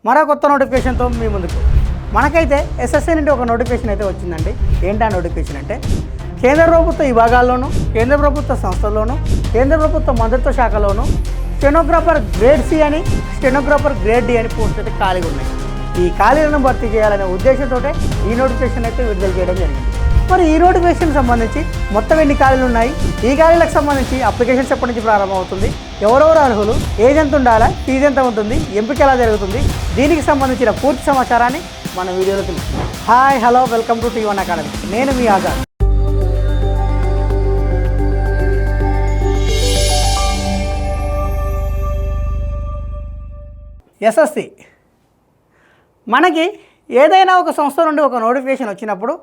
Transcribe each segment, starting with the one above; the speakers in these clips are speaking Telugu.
మరో కొత్త నోటిఫికేషన్తో మీ ముందుకు. మనకైతే ఎస్ఎస్సీ నుండి ఒక నోటిఫికేషన్ అయితే వచ్చిందండి. ఏంటా నోటిఫికేషన్ అంటే కేంద్ర ప్రభుత్వ విభాగాల్లోనూ, కేంద్ర ప్రభుత్వ సంస్థల్లోనూ, కేంద్ర ప్రభుత్వ మంత్రిత్వ శాఖలోనూ స్టెనోగ్రాఫర్ గ్రేడ్ సి అని, స్టెనోగ్రాఫర్ గ్రేడ్ డి అని పోస్టులు అయితే ఖాళీగా ఉన్నాయి. ఈ ఖాళీలను భర్తీ చేయాలనే ఉద్దేశంతో ఈ నోటిఫికేషన్ అయితే విడుదల చేయడం జరిగింది. మరి ఈ నోటిఫికేషన్ సంబంధించి మొత్తం ఎన్ని ఖాళీలు ఉన్నాయి, ఈ ఖాళీలకు సంబంధించి అప్లికేషన్స్ ఎప్పటి నుంచి ప్రారంభమవుతుంది, ఎవరెవరు అర్హులు, ఏజ్ ఎంత ఉండాలా, ఫీజు ఎంత ఉంటుంది, ఎంపిక ఎలా జరుగుతుంది, దీనికి సంబంధించిన పూర్తి సమాచారాన్ని మన వీడియోలో తెలుసుకుందాం. Hi, hello, welcome to T1 academy. నేను మీ ఆజాద్. ఎస్ఎస్సి మనకి ఏదైనా ఒక సంస్థ నుండి ఒక నోటిఫికేషన్ వచ్చినప్పుడు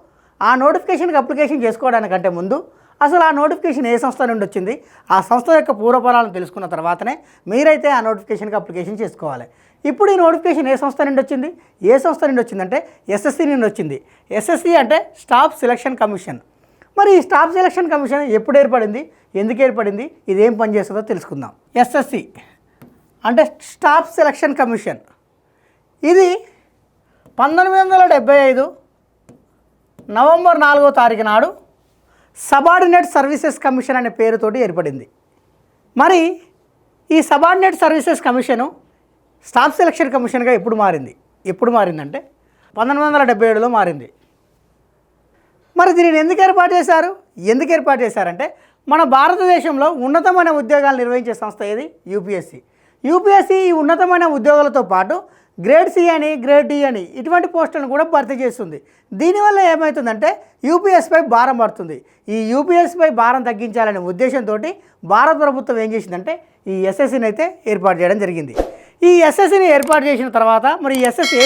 ఆ నోటిఫికేషన్కి అప్లికేషన్ చేసుకోవడానికంటే ముందు అసలు ఆ నోటిఫికేషన్ ఏ సంస్థ నుండి వచ్చింది, ఆ సంస్థ యొక్క పూర్వపరాలను తెలుసుకున్న తర్వాతనే మీరైతే ఆ నోటిఫికేషన్కి అప్లికేషన్ చేసుకోవాలి. ఇప్పుడు ఈ నోటిఫికేషన్ ఏ సంస్థ నుండి వచ్చింది, ఏ సంస్థ నుండి వచ్చిందంటే ఎస్ఎస్సి నుండి వచ్చింది. ఎస్ఎస్సి అంటే స్టాఫ్ సెలక్షన్ కమిషన్. మరి ఈ స్టాఫ్ సెలక్షన్ కమిషన్ ఎప్పుడు ఏర్పడింది, ఎందుకు ఏర్పడింది, ఇదేం పనిచేస్తుందో తెలుసుకుందాం. ఎస్ఎస్సి అంటే స్టాఫ్ సెలక్షన్ కమిషన్. ఇది 1975 నవంబర్ 4వ తారీఖు నాడు సబార్డినేట్ సర్వీసెస్ కమిషన్ అనే పేరుతోటి ఏర్పడింది. మరి ఈ subordinate services commission staff selection కమిషన్గా ఎప్పుడు మారిందంటే 1977లో మారింది. మరి దీనిని ఎందుకు ఏర్పాటు చేశారంటే మన భారతదేశంలో ఉన్నతమైన ఉద్యోగాలు నిర్వహించే సంస్థ ఏది, యూపీఎస్సీ. యూపీఎస్సీ ఈ ఉన్నతమైన ఉద్యోగాలతో పాటు గ్రేడ్ సి అని, గ్రేడ్ డి అని ఇటువంటి పోస్టులను కూడా భర్తీ చేస్తుంది. దీనివల్ల ఏమవుతుందంటే యూపీఎస్పై భారం పడుతుంది. ఈ యూపీఎస్పై భారం తగ్గించాలనే ఉద్దేశంతో భారత ప్రభుత్వం ఏం చేసిందంటే ఈ ఎస్ఎస్సిని అయితే ఏర్పాటు చేయడం జరిగింది. ఈ ఎస్ఎస్సిని ఏర్పాటు చేసిన తర్వాత మరి ఈ ఎస్ఎస్సి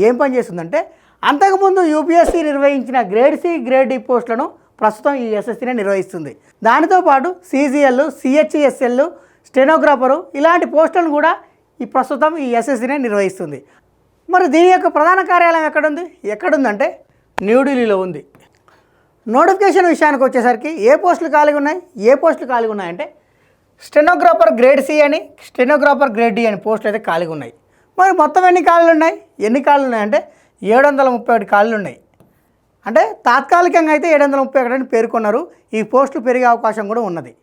ఏం పనిచేస్తుందంటే అంతకుముందు యూపీఎస్సీ నిర్వహించిన గ్రేడ్ సి, గ్రేడ్ డి పోస్టులను ప్రస్తుతం ఈ ఎస్ఎస్సినే నిర్వహిస్తుంది. దానితో పాటు సీజీఎల్, సిహెచ్ఎస్ఎల్, స్టెనోగ్రాఫరు ఇలాంటి పోస్టులను కూడా ఈ ప్రస్తుతం ఈ ఎస్ఎస్సినే నిర్వహిస్తుంది. మరి దీని యొక్క ప్రధాన కార్యాలయం ఎక్కడుందంటే న్యూఢిల్లీలో ఉంది. నోటిఫికేషన్ విషయానికి వచ్చేసరికి ఏ పోస్టులు ఖాళీగా ఉన్నాయంటే స్టెనోగ్రాఫర్ గ్రేడ్ సి అని, స్టెనోగ్రాఫర్ గ్రేడ్ డి అని పోస్టులు అయితే ఖాళీగా ఉన్నాయి. మరి మొత్తం ఎన్ని ఖాళీలు ఉన్నాయంటే 731 ఖాళీలు ఉన్నాయి. అంటే తాత్కాలికంగా అయితే 731 అని పేర్కొన్నారు. ఈ పోస్టులు పెరిగే అవకాశం కూడా ఉన్నది.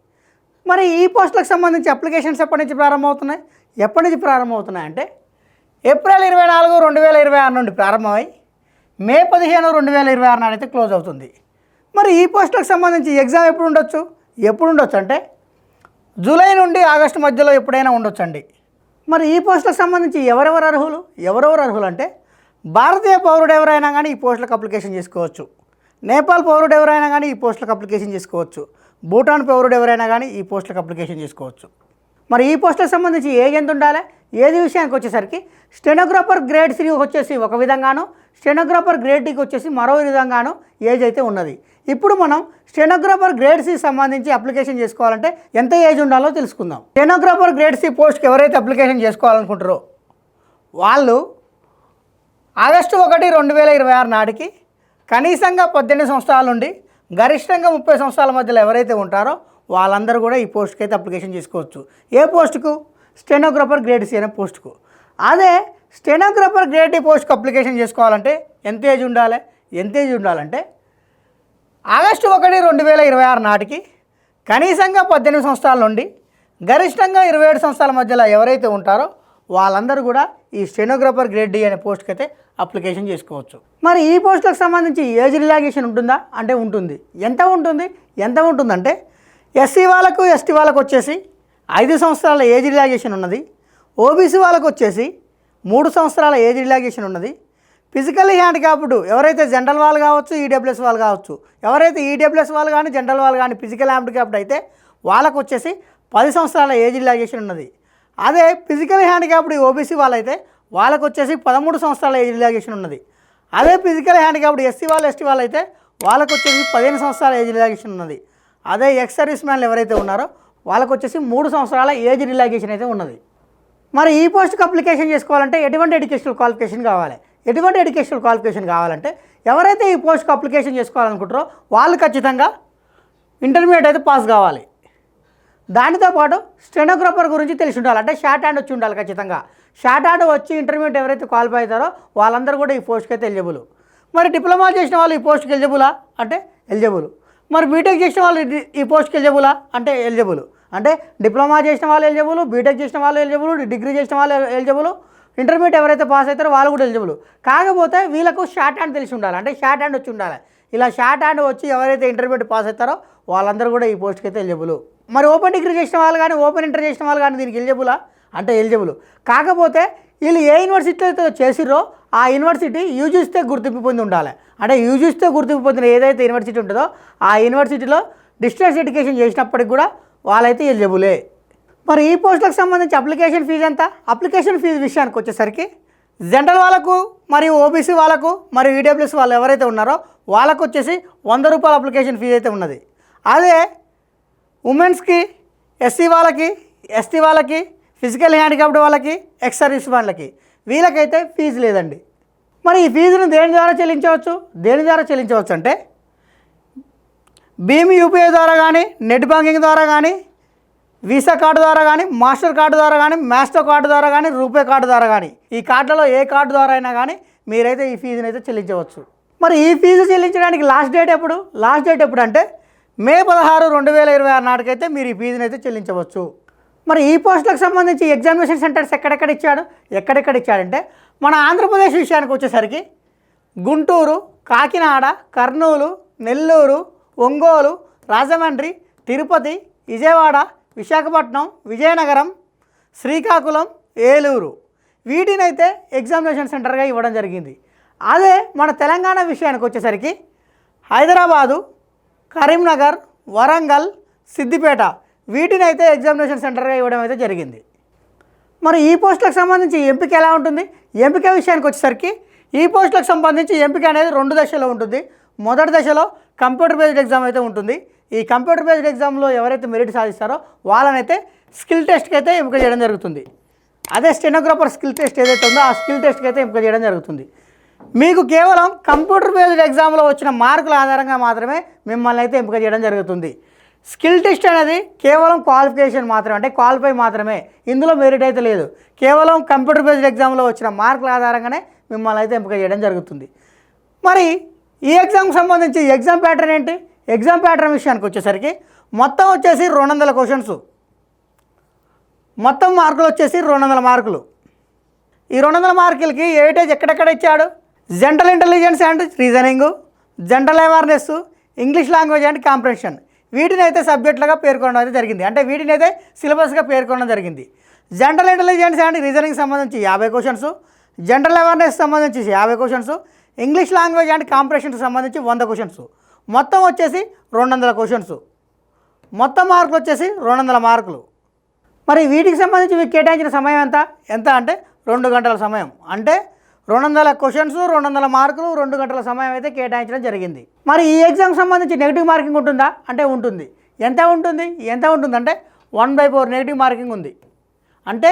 మరి ఈ పోస్టులకు సంబంధించి అప్లికేషన్స్ ఎప్పటి నుంచి ప్రారంభమవుతున్నాయంటే ఏప్రిల్ 24, 2026 నుండి ప్రారంభమై మే 15, 2026 నాడైతే క్లోజ్ అవుతుంది. మరి ఈ పోస్టులకు సంబంధించి ఎగ్జామ్ ఎప్పుడు ఉండొచ్చు అంటే జూలై నుండి ఆగస్టు మధ్యలో ఎప్పుడైనా ఉండొచ్చండి. మరి ఈ పోస్టులకు సంబంధించి ఎవరెవరు అర్హులు అంటే భారతీయ పౌరుడు ఎవరైనా కానీ ఈ పోస్టులకు అప్లికేషన్ చేసుకోవచ్చు. నేపాల్ పౌరుడు ఎవరైనా కానీ ఈ పోస్టులకు అప్లికేషన్ చేసుకోవచ్చు. భూటాన్ పౌరుడు ఎవరైనా కానీ ఈ పోస్టులకు అప్లికేషన్ చేసుకోవచ్చు. మరి ఈ పోస్టులకు సంబంధించి ఏజ్ ఎంత ఉండాలి, ఏది విషయానికి వచ్చేసరికి స్టెనోగ్రాఫర్ గ్రేడ్ సికి వచ్చేసి ఒక విధంగాను, స్టెనోగ్రాఫర్ గ్రేడ్ డికి వచ్చేసి మరో విధంగాను ఏజ్ అయితే ఉన్నది. ఇప్పుడు మనం స్టెనోగ్రాఫర్ గ్రేడ్ సి సంబంధించి అప్లికేషన్ చేసుకోవాలంటే ఎంత ఏజ్ ఉండాలో తెలుసుకుందాం. స్టెనోగ్రాఫర్ గ్రేడ్ సి పోస్ట్కి ఎవరైతే అప్లికేషన్ చేసుకోవాలనుకుంటారో వాళ్ళు ఆగస్టు 1, 2026 నాటికి కనీసంగా 18 సంవత్సరాల నుండి గరిష్టంగా 30 సంవత్సరాల మధ్యలో ఎవరైతే ఉంటారో వాళ్ళందరూ కూడా ఈ పోస్ట్కి అయితే అప్లికేషన్ చేసుకోవచ్చు. ఏ పోస్టుకు? స్టెనోగ్రాఫర్ గ్రేడ్ సి అనే పోస్టుకు. అదే స్టెనోగ్రాఫర్ గ్రేడ్ డి పోస్ట్కి అప్లికేషన్ చేసుకోవాలంటే ఎంత ఏజ్ ఉండాలంటే ఆగస్టు 1, 2026 నాటికి కనీసంగా 18 సంవత్సరాల నుండి గరిష్టంగా 27 సంవత్సరాల మధ్యలో ఎవరైతే ఉంటారో వాళ్ళందరూ కూడా ఈ స్టెనోగ్రాఫర్ గ్రేడ్ డి అనే పోస్ట్కి అయితే అప్లికేషన్ చేసుకోవచ్చు. మరి ఈ పోస్టులకు సంబంధించి ఏజ్ రిలాక్సేషన్ ఉంటుందా అంటే ఉంటుంది. ఎంత ఉంటుందంటే ఎస్సీ వాళ్ళకు, ఎస్టీ వాళ్ళకు వచ్చేసి 5 సంవత్సరాల ఏజ్ రిలాక్సేషన్ ఉన్నది. ఓబీసీ వాళ్ళకు వచ్చేసి 3 సంవత్సరాల ఏజ్ రిలాక్సేషన్ ఉన్నది. ఫిజికల్లీ హ్యాండిక్యాప్డ్ ఎవరైతే జనరల్ వాళ్ళు కావచ్చు, ఈడబ్ల్యూఎస్ వాళ్ళు కావచ్చు, ఎవరైతే ఈడబ్ల్యూఎస్ వాళ్ళు కానీ జనరల్ వాళ్ళు కానీ ఫిజికల్ హ్యాండిక్యాప్డ్ అయితే వాళ్ళకు వచ్చేసి 10 సంవత్సరాల ఏజ్ రిలాక్సేషన్ ఉన్నది. అదే ఫిజికల్ హ్యాండిక్యాప్డ్ ఓబీసీ వాళ్ళైతే వాళ్ళకు వచ్చేసి 13 సంవత్సరాల ఏజ్ రిలాక్సేషన్ ఉన్నది. అదే ఫిజికల్ హ్యాండిక్యాప్డ్ ఎస్సీ వాళ్ళు, ఎస్టీ వాళ్ళు అయితే వాళ్ళకు వచ్చేసి 15 సంవత్సరాల ఏజ్ రిలాక్సేషన్ ఉన్నది. అదే ఎక్స్ సర్వీస్ మ్యాన్లు ఎవరైతే ఉన్నారో వాళ్ళకు వచ్చేసి 3 సంవత్సరాల ఏజ్ రిలాక్సేషన్ అయితే ఉన్నది. మరి ఈ పోస్ట్కి అప్లికేషన్ చేసుకోవాలంటే ఎటువంటి ఎడ్యుకేషనల్ క్వాలిఫికేషన్ కావాలంటే ఎవరైతే ఈ పోస్ట్కి అప్లికేషన్ చేసుకోవాలనుకుంటారో వాళ్ళు ఖచ్చితంగా ఇంటర్మీడియట్ అయితే పాస్ కావాలి. దానితో పాటు స్టెనోగ్రాఫర్ గురించి తెలిసి ఉండాలి, అంటే షార్ట్ హ్యాండ్ వచ్చి ఉండాలి ఖచ్చితంగా. షార్ట్ హ్యాండ్ వచ్చి ఇంటర్మీడియట్ ఎవరైతే క్వాలిఫై అవుతారో వాళ్ళందరూ కూడా ఈ పోస్ట్కి అయితే ఎలిజిబుల్. మరి డిప్లొమా చేసిన వాళ్ళు ఈ పోస్ట్కి ఎలిజిబులా అంటే ఎలిజిబుల్. మరి బీటెక్ చేసిన వాళ్ళు ఈ పోస్ట్కి ఎలిజిబులా అంటే ఎలిజిబుల్. అంటే డిప్లొమా చేసిన వాళ్ళు ఎలిజిబుల్, బీటెక్ చేసిన వాళ్ళు ఎలిజిబుల్, డిగ్రీ చేసిన వాళ్ళు ఎలిజిబుల్, ఇంటర్మీడియట్ ఎవరైతే పాస్ అవుతారో వాళ్ళు కూడా ఎలిజిబుల్. కాకపోతే వీళ్ళకు షార్ట్ హ్యాండ్ తెలిసి ఉండాలి, అంటే షార్ట్ హ్యాండ్ వచ్చి ఉండాలి. ఇలా షార్ట్ హ్యాండ్ వచ్చి ఎవరైతే ఇంటర్మీడియట్ పాస్ అవుతారో వాళ్ళందరూ కూడా ఈ పోస్ట్కి అయితే ఎలిజిబుల్. మరి ఓపెన్ డిగ్రీ చేసిన వాళ్ళు కానీ ఓపెన్ ఇంటర్ చేసిన వాళ్ళు కానీ దీనికి ఎలిజిబులా అంటే ఎలిజిబుల్. కాకపోతే వీళ్ళు ఏ యూనివర్సిటీలో అయితే చేసిర్రో ఆ యూనివర్సిటీ యూజీసీతో గుర్తింపు పొంది ఉండాలి. అంటే యూజీసీతో గుర్తింపు పొందిన ఏదైతే యూనివర్సిటీ ఉంటుందో ఆ యూనివర్సిటీలో డిస్టెన్స్ ఎడ్యుకేషన్ చేసినప్పటికి కూడా వాళ్ళైతే ఎలిజిబులే. మరి ఈ పోస్టులకు సంబంధించి అప్లికేషన్ ఫీజు ఎంత? అప్లికేషన్ ఫీజు విషయానికి వచ్చేసరికి జనరల్ వాళ్ళకు మరియు ఓబీసీ వాళ్ళకు మరియు ఈడబ్ల్యూఎస్ వాళ్ళు ఎవరైతే ఉన్నారో వాళ్ళకు వచ్చేసి 100 రూపాయల అప్లికేషన్ ఫీజు అయితే ఉన్నది. అదే ఉమెన్స్కి, ఎస్సీ వాళ్ళకి, ఎస్టీ వాళ్ళకి, ఫిజికల్ హ్యాండిక్యాప్డ్ వాళ్ళకి, ఎక్స్ సర్వీస్ వాళ్ళకి వీళ్ళకైతే ఫీజు లేదండి. మరి ఈ ఫీజును దేని ద్వారా చెల్లించవచ్చు అంటే భీమ్ యూపీఐ ద్వారా కానీ, నెట్ బ్యాంకింగ్ ద్వారా కానీ, వీసా కార్డు ద్వారా కానీ, మాస్టర్ కార్డు ద్వారా కానీ, మాస్టర్ కార్డు ద్వారా కానీ, రూపే కార్డు ద్వారా కానీ ఈ కార్డులలో ఏ కార్డు ద్వారా అయినా కానీ మీరైతే ఈ ఫీజుని అయితే చెల్లించవచ్చు. మరి ఈ ఫీజు చెల్లించడానికి లాస్ట్ డేట్ ఎప్పుడు అంటే మే 16, 2026 నాటికైతే మీరు ఈ ఫీజుని అయితే చెల్లించవచ్చు. మరి ఈ పోస్టులకు సంబంధించి ఎగ్జామినేషన్ సెంటర్స్ ఎక్కడెక్కడ ఇచ్చాడంటే మన ఆంధ్రప్రదేశ్ విషయానికి వచ్చేసరికి గుంటూరు, కాకినాడ, కర్నూలు, నెల్లూరు, ఒంగోలు, రాజమండ్రి, తిరుపతి, విజయవాడ, విశాఖపట్నం, విజయనగరం, శ్రీకాకుళం, ఏలూరు వీటినైతే ఎగ్జామినేషన్ సెంటర్గా ఇవ్వడం జరిగింది. అదే మన తెలంగాణ విషయానికి వచ్చేసరికి హైదరాబాదు, కరీంనగర్, వరంగల్, సిద్దిపేట వీటినైతే ఎగ్జామినేషన్ సెంటర్గా ఇవ్వడం అయితే జరిగింది. మరి ఈ పోస్టులకు సంబంధించి ఎంపిక ఎలా ఉంటుంది? ఎంపిక విషయానికి వచ్చేసరికి ఈ పోస్టులకు సంబంధించి ఎంపిక అనేది 2 దశలో ఉంటుంది. మొదటి దశలో కంప్యూటర్ బేస్డ్ ఎగ్జామ్ అయితే ఉంటుంది. ఈ కంప్యూటర్ బేస్డ్ ఎగ్జామ్లో ఎవరైతే మెరిట్ సాధిస్తారో వాళ్ళనైతే స్కిల్ టెస్ట్కి అయితే ఎంపిక చేయడం జరుగుతుంది. అదే స్టెనోగ్రాఫర్ స్కిల్ టెస్ట్ ఏదైతే ఉందో ఆ స్కిల్ టెస్ట్కి అయితే ఎంపిక చేయడం జరుగుతుంది. మీకు కేవలం కంప్యూటర్ బేస్డ్ ఎగ్జామ్లో వచ్చిన మార్కుల ఆధారంగా మాత్రమే మిమ్మల్ని అయితే ఎంపిక చేయడం జరుగుతుంది. స్కిల్ టెస్ట్ అనేది కేవలం క్వాలిఫికేషన్ మాత్రమే, అంటే క్వాలిఫై మాత్రమే, ఇందులో మెరిట్ అయితే లేదు. కేవలం కంప్యూటర్ బేస్డ్ ఎగ్జామ్లో వచ్చిన మార్కుల ఆధారంగానే మిమ్మల్ని అయితే ఎంపిక చేయడం జరుగుతుంది. మరి ఈ ఎగ్జామ్కి సంబంధించి ఎగ్జామ్ ప్యాటర్న్ ఏంటి? ఎగ్జామ్ ప్యాటర్న్ విషయానికి వచ్చేసరికి మొత్తం వచ్చేసి 200 క్వశ్చన్స్, మొత్తం మార్కులు వచ్చేసి 200 మార్కులు. ఈ 200 మార్కులకి ఏటేజ్ ఎక్కడెక్కడ ఇచ్చాడు? General intelligence and reasoning, general awareness, English language and comprehension వీటిని అయితే సబ్జెక్టులుగా పేర్కొనడం అయితే జరిగింది. అంటే వీటిని అయితే సిలబస్గా పేర్కొనడం జరిగింది. జనరల్ ఇంటెలిజెన్స్ అండ్ రీజనింగ్ సంబంధించి 50 క్వశ్చన్స్, జనరల్ అవేర్నెస్ సంబంధించి 50 questions, English language and comprehension సంబంధించి 100 క్వశ్చన్స్, మొత్తం వచ్చేసి 200 క్వశ్చన్స్, మొత్తం మార్కులు వచ్చేసి 200 మార్కులు. మరి వీటికి సంబంధించి మీకు కేటాయించిన సమయం ఎంత అంటే 2 గంటల సమయం. అంటే 200 క్వశ్చన్స్, 200 మార్కులు, 2 గంటల సమయం అయితే కేటాయించడం జరిగింది. మరి ఈ ఎగ్జామ్ సంబంధించి నెగిటివ్ మార్కింగ్ ఉంటుందా అంటే ఉంటుంది. ఎంత ఉంటుంది అంటే 1/4 నెగిటివ్ మార్కింగ్ ఉంది. అంటే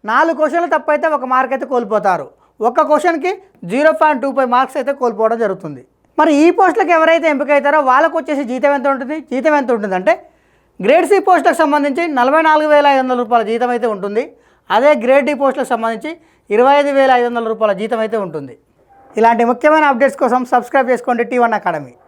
4 క్వశ్చన్లు తప్పైతే 1 మార్క్ అయితే కోల్పోతారు. ఒక్క క్వశ్చన్కి 0.25 మార్క్స్ అయితే కోల్పోవడం జరుగుతుంది. మరి ఈ పోస్టులకు ఎవరైతే ఎంపిక అవుతారో వాళ్ళకు వచ్చేసి జీతం ఎంత ఉంటుంది అంటే గ్రేడ్ సి పోస్టులకు సంబంధించి 44,500 రూపాయల జీతం అయితే ఉంటుంది. అదే గ్రేడ్ డి పోస్టులకు సంబంధించి 25,500 రూపాయల జీతం అయితే ఉంటుంది. ఇలాంటి ముఖ్యమైన అప్డేట్స్ కోసం సబ్స్క్రైబ్ చేసుకోండి T1 అకాడమీ.